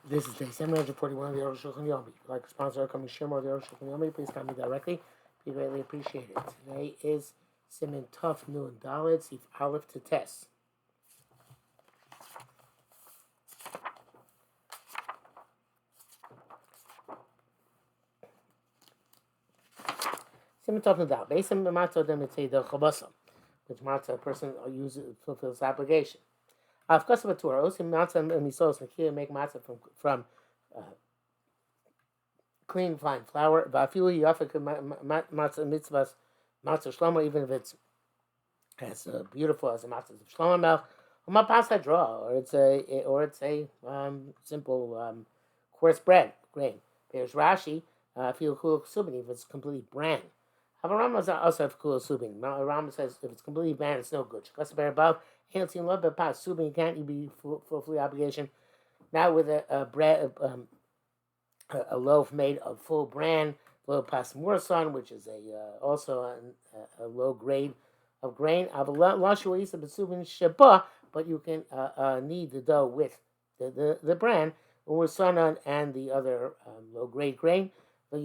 This is day 741 of the Arukh HaShulchan Yomi. If you'd like to sponsor our coming Shir of the Arukh HaShulchan Yomi, please contact me directly. Be greatly appreciated. Today is Siman Tuf Nun Dalet Sif Aleph to Tes. Siman Tuf Nun Dalet. Based on the matzah, then it's the chabasa, which matzah a person uses fulfills obligation. Of course, of a Torah, also matzah and misos and make matzah from clean fine flour. Vafilu yafik matzah mitzvahs matzah shlomo, even if it's as beautiful as a matzah of shlomo melch. Umapasa draw, or it's a simple coarse bread grain. There's Rashi feel kul subin if it's completely bran. Havarama also have kul subin. Rama says if it's completely bran, it's no good. Because above, can't see love but pas subin can't you be fully obligation. Now with a bread. A loaf made of full bran, full pas mursan, which is also a low grade of grain. But you can knead the dough with the bran, mursan and the other low grade grain. What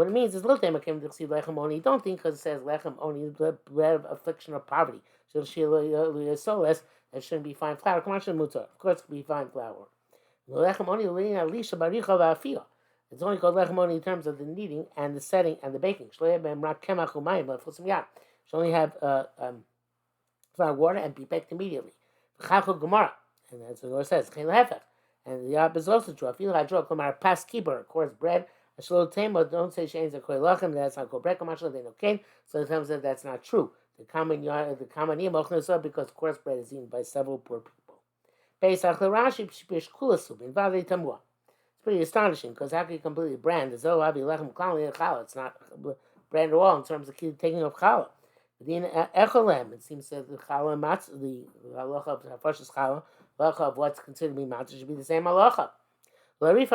it means is little time came to see lechem only. Don't think because it says lechem only the bread of affliction or poverty. It shouldn't be fine flour. Of course, it could be fine flour. It's only called lechem only in terms of the kneading and the setting and the baking. Should only have flour, water, and be baked immediately. And that's what it says. And the opposite is also true. I feel like I draw pas keeper, coarse bread. Don't say shains are kol lachem. That's not called bread. So it comes that that's not true. The common yom because coarse bread is eaten by several poor people. It's pretty astonishing because how can you completely brand as though it's not brand at all in terms of taking of challah. It seems that the challah matzah, the halacha of hafashas challah, halacha of what's considered to be matzah should be the same halacha. Works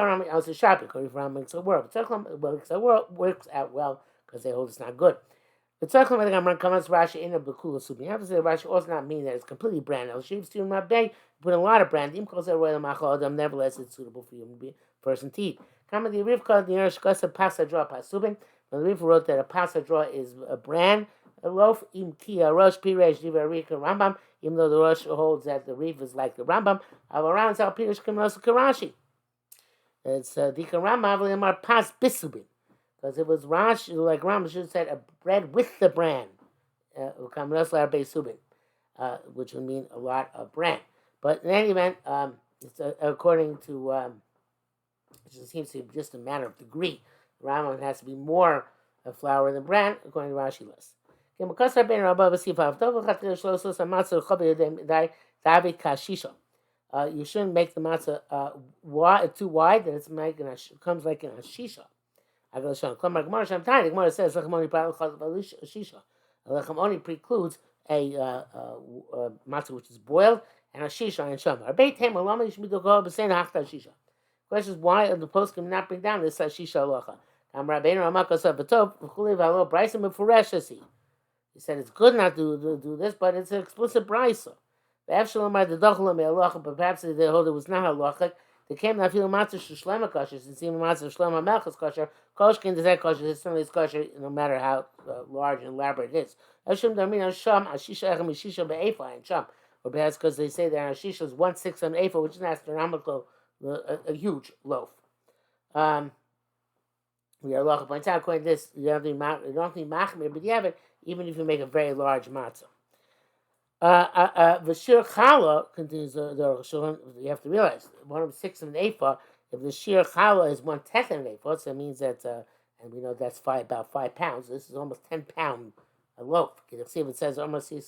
out well because they hold it's not good. The tzachlim I think I'm coming to Rashi in a bekula soup. You have to say Rashi also not mean that it's completely brand. El sheep stew not big, put a lot of brand. Nevertheless, it's suitable for human person to eat. Comment the Rivka the Yerishkasa pasa draw pasubin. The Rivka wrote that a pasa draw is a brand. A loaf im kia rosh piresh diva rika Rambam. Even though the Rosh holds that the Riv is like the Rambam, around Sal Piresh Kamanos Karashi. It's the Rambam Avlimar pas bisubin. Because it was Rashi, like Ram should have said, a bread with the bran, which would mean a lot of bran. But in any event, it's according to, it seems to be just a matter of degree. Rambam has to be more flour than bran, according to Rashi list. You shouldn't make the matzah too wide that it comes like in a shisha. Gemara says lechem only precludes a matzah which is boiled and a shisha and shama. Question is why the post can not bring down this shisha halacha. He said it's good not to do this, but it's an explicit brisa. But perhaps they hold it was not halachic. They came not feel matzah shlema kosher. Since even matzah shlema melch is kosher, koshkin is that kosher. It certainly is kosher, no matter how large and elaborate it is. Ashim darmin sham ashisha echem ashisha be'efa and sham, or perhaps because they say that ashisha is 1/6 of an efa, which is an astronomical, a huge loaf. We are locha points out according to this, you don't need machmir, but you have it even if you make a very large matzah. The shir challah continues the Arukh. You have to realize 1/6 of an ephah. If the shir challah is 1/10 of an ephah, so that means that, and we know that's about 5 pounds. This is almost 10-pound loaf. You see if it says almost he. It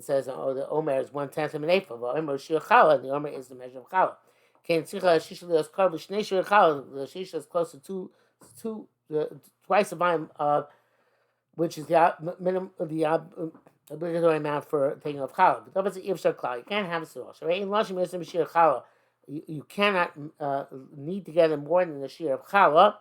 says the omer is 1/10 of an ephah. The omer shir challah. The omer is the measure of challah. The shisha is close to twice the volume of which is the minimum the obligatory amount for taking off challah. But obviously, you can't have it all. You cannot knead together more than the shear of challah.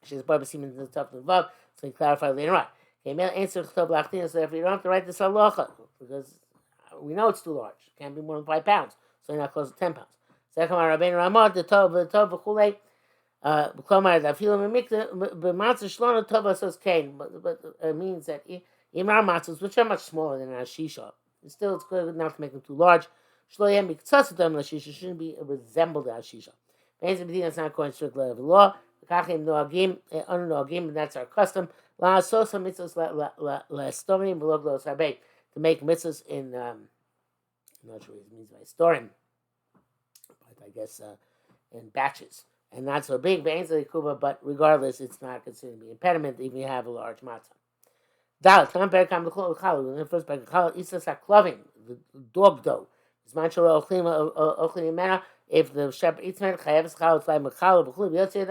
She's Barbara Siemens in the top of the above, so we clarify later on. Okay, answer so if you don't have to write this halacha, because we know it's too large. It can't be more than 5 pounds. So you're not close to 10 pounds. Second one, Rabbeinu Ramah, the tov v'chulei. Klomar dafilu memikta b'matzah shlona tova says kain, but it means that even our matzahs, which are much smaller than our shisha, still it's good enough to make them too large. Shloyem miktsatzatam l'shisha shouldn't be resembled to our shisha. Basically, that's not according to strict law of the law. Kachim noagim unnoagim, and that's our custom. La asosa mitzvos la storim v'log los harbei, to make mitzvahs in I'm not sure what it means by storim, but I guess in batches. And not so big, but regardless, it's not considered to be an impediment even if you have a large matzah. Dal, in the first parak, isas haklavim, the dog dough. If the shepherd eats it, chayav challah tzlai mechallah b'chul yotze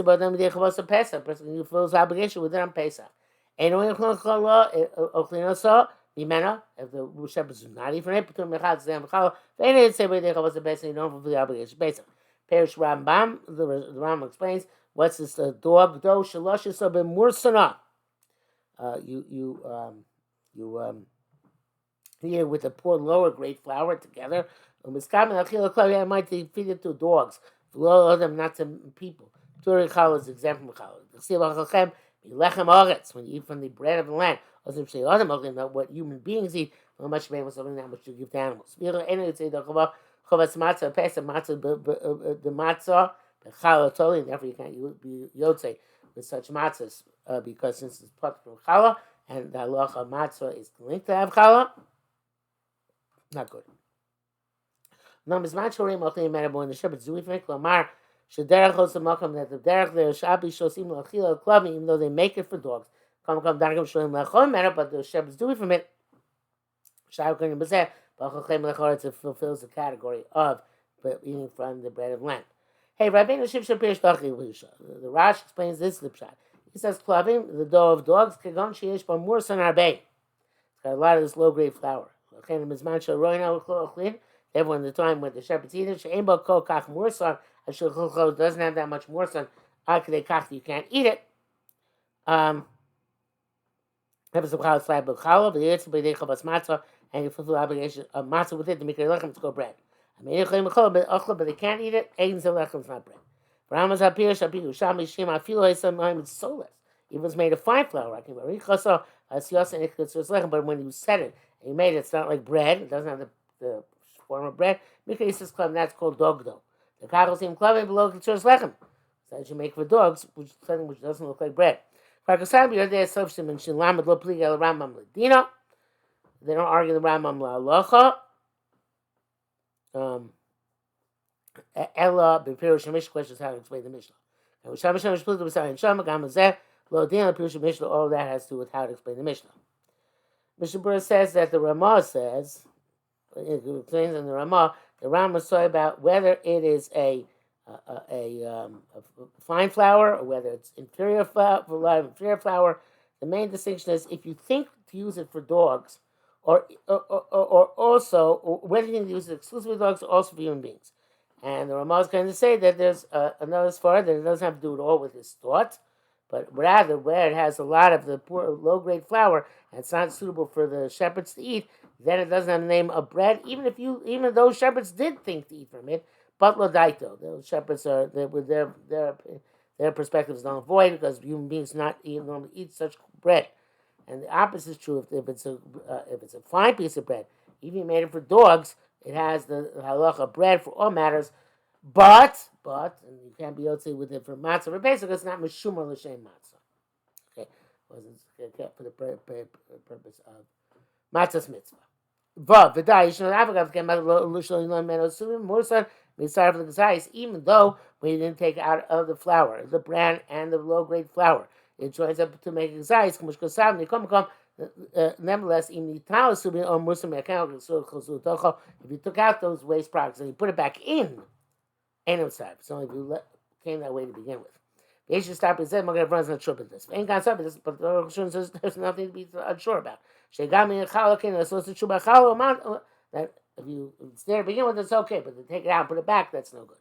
b'adam b'dei chavos of Pesach. Person who fulfills obligation with it on Pesach. And when challah ochlinosa b'mena, if the shepherd does not eat from it, b'tum mechal tzlai mechallah, then it say b'dei chavos of Pesach. You don't fulfill the obligation Pesach. Perish Rambam, the Rambam explains, what's this dog dough? Shalosh yisah b'mursana. Here with the poor lower grade flour together. I might feed it to dogs. Not to people. Turi challah is exempt from challah. When you eat from the bread of the land, not what human beings eat, how much man was something that much to give to animals. Chavas matzah, pesach matzah, the matzah, the challah totally, and therefore you can't be yotze with such matzahs because since it's part from challah and the halacha matzah is linked to have challah, not good. Numbers matchorim ochlim merabo in the shepherd's doing for Lamar shederach also makam that the derech there shabi shosim lachila klavim even though they make it for dogs. Come dargam sholim lachol mer, but the shepherd's doing from it. Shayukin bezeh. It fulfills the category of eating from the bread of land. Hey, Rabbeinu Shimshon Pirish the Rash explains this lipshat. He says, "Klavim, the dough of dogs, kagon sheyesh b'mursan arbei." It's got a lot of this low-grade flour. Everyone in the time when the shepherds eat it, she'ein bo kol kach mursan, doesn't have that much mursan. Akadei kach, you can't eat it. And you fulfill the obligation of matzah with it to make it lechem to go bread. But they can't eat it. Eggs and lechem is not bread. It's soulless. Even if it's made of fine flour. But when you set it and you made it, it's not like bread. It doesn't have the form of bread. That's called dog dough. The kachos klavim below kitzur lechem. So that you make for dogs, something which doesn't look like bread. They don't argue the Rambam la'alocha. Ella b'pirush Mishnah questions how to explain the Mishnah. And with Shama Shama split the Messiah and Shama Gamazeh lo din b'pirush Mishnah. All that has to do with how to explain the Mishnah. Mishnah Berurah says that the Ramah says, it explains in the Ramah, the Ramah saw about whether it is a fine flour or whether it's inferior flour. The main distinction is if you think to use it for dogs. Or also, whether you can use it exclusively for dogs or also for human beings. And the Ramah is going to say that there's another svara that it doesn't have to do at all with his thought, but rather where it has a lot of the poor, low-grade flour and it's not suitable for the shepherds to eat, then it doesn't have the name of bread, even if those shepherds did think to eat from it, but lodaito. Those shepherds are, with their perspective is null and void because human beings normally eat such bread. And the opposite is true if it's a fine piece of bread. Even if you made it for dogs, it has the halacha bread for all matters. But and you can't be yotze with it for matzah for Pesach. It's not mishumar l'shem matzah. Okay, for the purpose of matzah's mitzvah. But even though we didn't take out of the flour, the bran and the low grade flour. It joins up to make exercise. Nevertheless, if you took out those waste products and you put it back in, it's only if you came that way to begin with. They should stop and say, everyone's not sure about this. But the Arukh says there's nothing to be unsure about. That if it's there to begin with, it's okay, but to take it out and put it back, that's no good.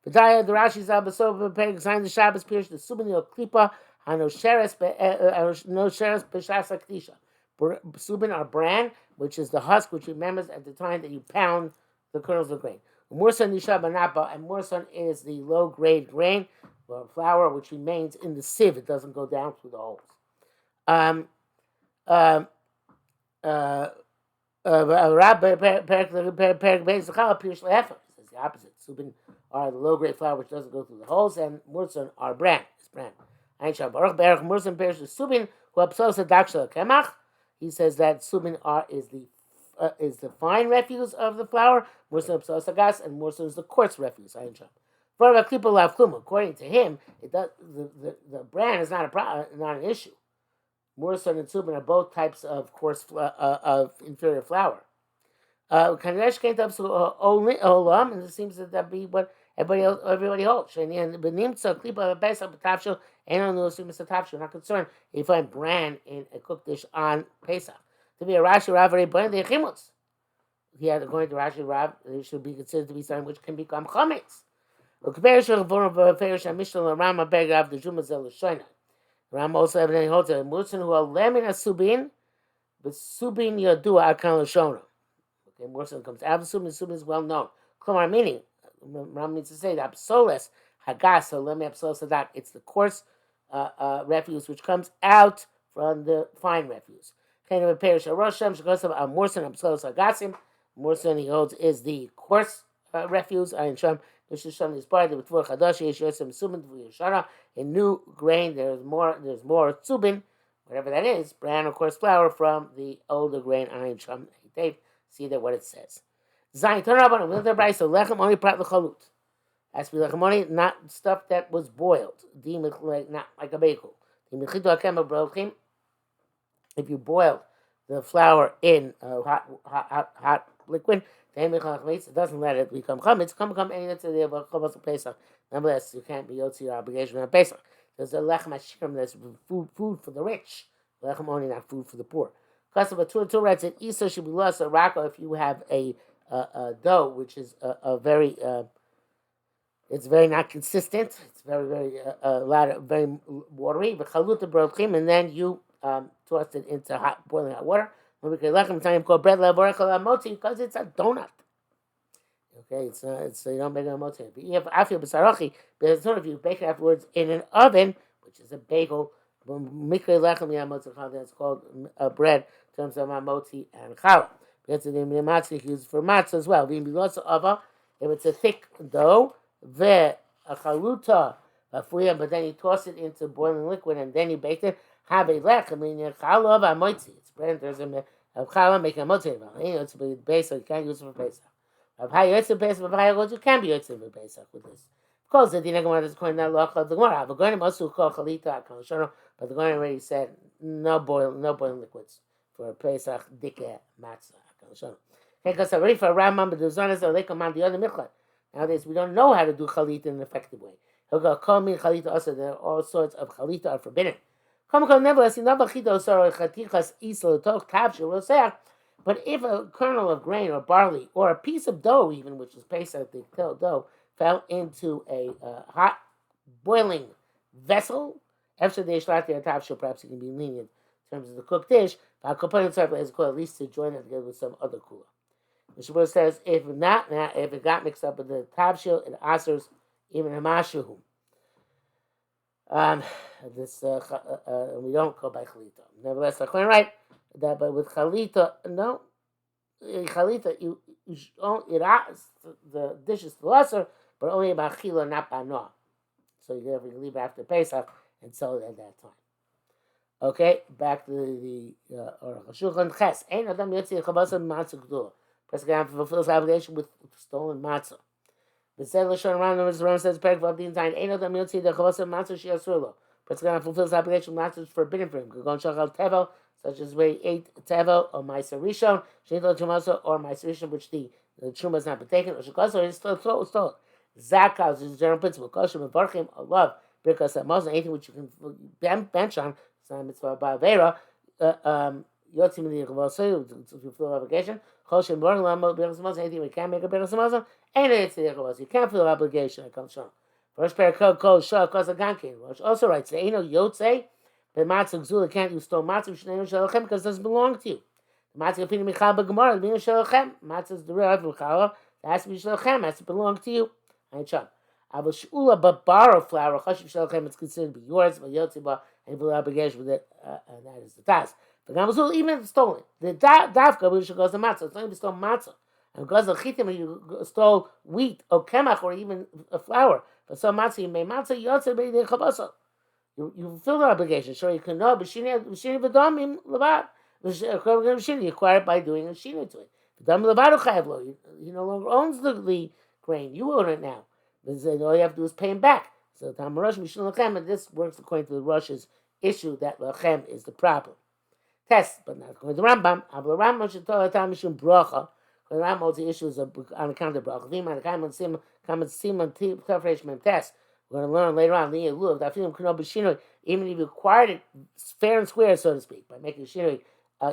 The Rashi Zabasov preparing sign the Shabbos Pirish the Subinil Klipa Hanosheres b'shas haktisha. Subin are bran, which is the husk, which remembers at the time that you pound the kernels of grain. Mursan nisha banapa, and mursan is the low-grade grain or flour which remains in the sieve. It doesn't go down through the holes. Um, uh, uh, It's the opposite. Subin are the low-grade flour which doesn't go through the holes, and mursan are bran. It's bran. Mursan perishes subin who absorbs the daksha kemach. He says that subin is the fine refuse of the flour. Mursan absorbs the gas, and mursan is the coarse refuse. According to him, it does the bran is not an issue. Mursan and subin are both types of coarse of inferior flour. Kanesh came up to olam, and it seems that be what everybody holds. And benimtza klipa b'pesach b'tavshil and on those tavshil. Not concerned if you find bran in a cooked dish on Pesach. To be a Rashi Rav already burned the chimutz. He had according to Rashi Rav, it should be considered to be something which can become chametz. Ram also evidently holds that Mursan who are lemon asubin, but subin yadua akan l'shona. Okay, Mursan comes out of subin. Subin is well known. Klomar meaning, Ram means to say that absoles hagas so lemi absoles sadak. It's the coarse refuse which comes out from the fine refuse. Kind of a parish of Rosham shekosam al Mursan absoles hagasim. Mursan he holds is the coarse refuse. Ayin sham. This is something that's part of the B'tvur Chadash Yesh Yosem Subin B'tvur Yeshara. In new grain, there's more subin, whatever that is, bran or coarse flour from the older grain. Ayin Sham Dave, see that what it says. Zayin turn up on a winter bright, so lechem only prat l'chalut. Has to be lechem only, not stuff that was boiled. Not like a bagel. If you boiled the flour in hot liquid, it doesn't let it become chametz. Come any that's the chavos Pesach. Nevertheless, you can't be yotzi your obligation on Pesach. There's a lechem ashirim that's food for the rich. Lechem only, not food for the poor. Kasav Tur writes that Isa should be lost a raka if you have a dough which is very it's very not consistent. It's very very watery. But chaluta brochim, and then you toss it into boiling hot water. When we can lechem time called bread moti because it's a donut. Okay, it's you don't make it a moti. But you have afil b'sarachi, but it's not if you bake it afterwards in an oven, which is a bagel. Mikre lechem yamotzi that's called bread in terms of moti and challah. That's the name of the matzah used for matzah as well. If it's a thick dough, a chaluta, but then you toss it into boiling liquid and then you bake it. Have a lechem in challah v'amotzi. It's bread. There's a challah making a moti. It's a base, so you can't use it for Pesach. Of how you can be yotze for Pesach with this. Of course, the Dina Gemara is calling that law of the Gemara. The Goyim also call chalita akan, but the Goyim already said no boiling liquids for Pesach dike matzah akan. Because already for Rambam, but the Zonas are like on the other miklat. Nowadays, we don't know how to do chalita in an effective way. He'll go call me chalita also. There are all sorts of chalita are forbidden. Nevertheless, but if a kernel of grain or barley or a piece of dough, even which is Pesach dough, fell into a hot boiling vessel, after the perhaps it can be lenient in terms of the cooked dish. But at least to join it together with some other kula. The Shabbos says if it got mixed up with the tavshil, it asers even hamashuhu. We don't go by chalita. Nevertheless, I'm right that, but with chalita, no, chalita the dish is lesser, but only about chila, not banoah. So you can leave it after Pesach and sell it at that time. Okay, back to the Arukh HaShulchan Ches. Ein adam yotzi chavasa matzah gdula. Person fulfills obligation with stolen matzah. The said Lashon around the Ram says Perek Vavdin Zayin Ein Adam Yotzi the Chavasa Matzah She'asur Lo. Person fulfills obligation matzah is forbidden for him. Kagon Shachal Tevel, such as where he ate Tevel or Ma'aser Rishon, She'ito Chumasa or Ma'aser Rishon, which the Truma has not been taken, or Shekasa, or it's still stolen. Zakah is the general principle. Kosher Mevarchim Allah because that Muslim anything which you can bench on. It's not a mitzvah ba'avera. Yotzi Midi Chavasa to fulfill obligation. Kosher Mevarchim Allah because Muslim anything we can't make a Berachim Muslim. And it's the you can't feel obligation. It comes from. Rosh Perakol Kol Shah Kosa Gankin. Rosh also writes, "There ain't no Yotze, but matzah gzula can't use stone matzah because it doesn't belong to you. The matzah gafina michal b'gemara, the shalochem. Matzah is the real of michal. It has to be shalochem. It has to belong to you. I chum. Abel shula but borrow flour. Chashiv shalochem. It's considered to be yours. But yotze ba and you will obligation with it, and that is the task. The gamazul even if it's stolen. The davka we should go to matzah. It's only stole matzah. And because the chitim you stole wheat or kemach or even a flour. But some matzah you made matzah yotze be the chabasa. You fulfill the obligation. Sure, you can know, but B'shini v'domim levad. You acquire it by doing a shina to it. V'dom levad u'chayev lo. He no longer owns the grain. You own it now. All you have to do is pay him back. So Tam Rosh Mishun Lachem, and this works according to the Rosh's issue that Lachem is the problem. Test, but not according to Rambam. Abel Rambam should tell Tam Mishun Bracha. The Rambam holds the issue is on account of Bracha. V'im on account of Simon Tafresh Mem Test. We're going to learn later on the Elul that even if you acquired it fair and square, so to speak, by making a shinoi,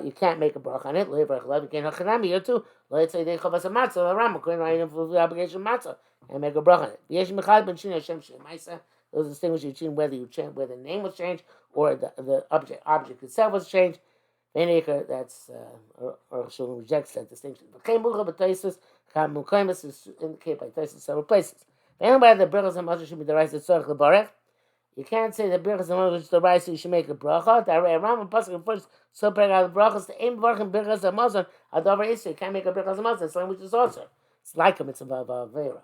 you can't make a brach on it. You can't hachanami here too. Let's say they chavas a matzah, the Rambam couldn't write in for the obligation of matzah and make a brach on it. V'yesh mechad ben shinoi Hashem shemaisa. Those distinguish between whether the name was changed or the object itself was changed. That's Arukh HaShulchan rejects that distinction. But is indicated by Taisus several places. Anybody the brachas and matzah should be the rice that's tzarich lebarech. You can't say the brachas and matzah is the rice, so you should make a bracha. The Rambam pasuk first so pray out the brachas. The aim brachas and brachas and matzah adavar issue. You can't make a brachas and matzah. It's language is also. It's like a mitzvah of avera.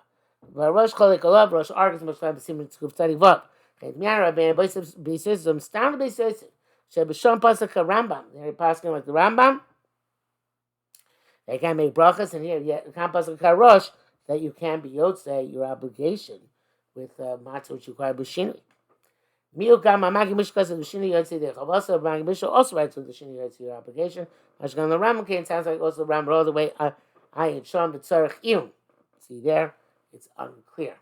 But Rosh cholik alav Rosh argues much time to see mitzvah tzadik vav. Okay, Miara ben beisism stand beisism. Shebishon pasuk Rambam. They're pasuk like the Rambam. They can't make brachas, and here you can't pasuk Rosh. That you can be yotze your obligation with matzah which you require b'shinui. Miukam amagi mishkas of b'shinui yotze the chavasa. Amagi mishka also writes with the shinui yotze your obligation. Mashkan the Rambam came sounds like also the Rambam all the way. I had shown the tzarich ium. See there, it's unclear.